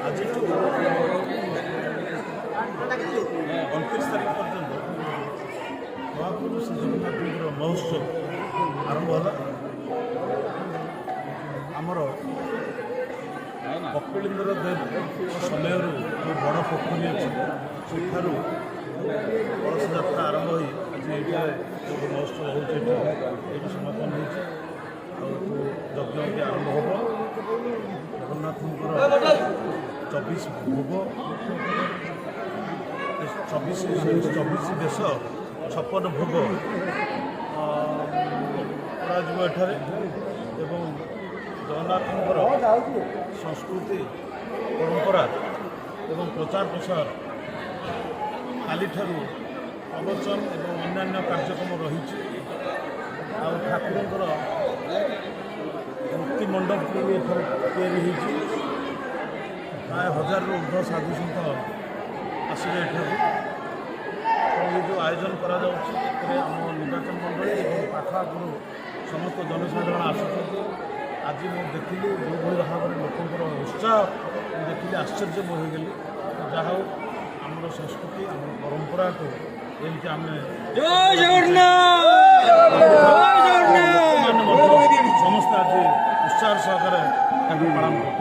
आज 29 तारीख पर्यंत महाप्रभु श्री जगन्नाथ महोत्सव आरंभ है। आमर कपिलेन्द्र देव समय जो बड़ पोखरी अच्छी सेठारू कलश यात्रा आरंभ हो आज ये महोत्सव होती समापन होज्ञ आरंभ हम जगन्नाथ 24 भोग 24 देश 56 भोग एठारे एवं जगन्नाथ संस्कृति परंपरा एवं प्रचार प्रसार काली ठारू प्रवचन एवं अन्यान्य कार्यक्रम रही ठाकुर मुक्ति मंडप तैयारी होती प्राय 1000 ऊर्ध्व साधु सन्त आसवे ये जो आयोजन करा आम निर्वाचन मंडली और पाखापुर समस्त जनसाधारण आसुच्च आज मैं देखिली जो भाव में लोकर उत्साह देखिए आश्चर्य हो गली जहाँ आम संस्कृति आम परंपरा को एमती आम समस्त आज उत्साह सहकार पालन कर।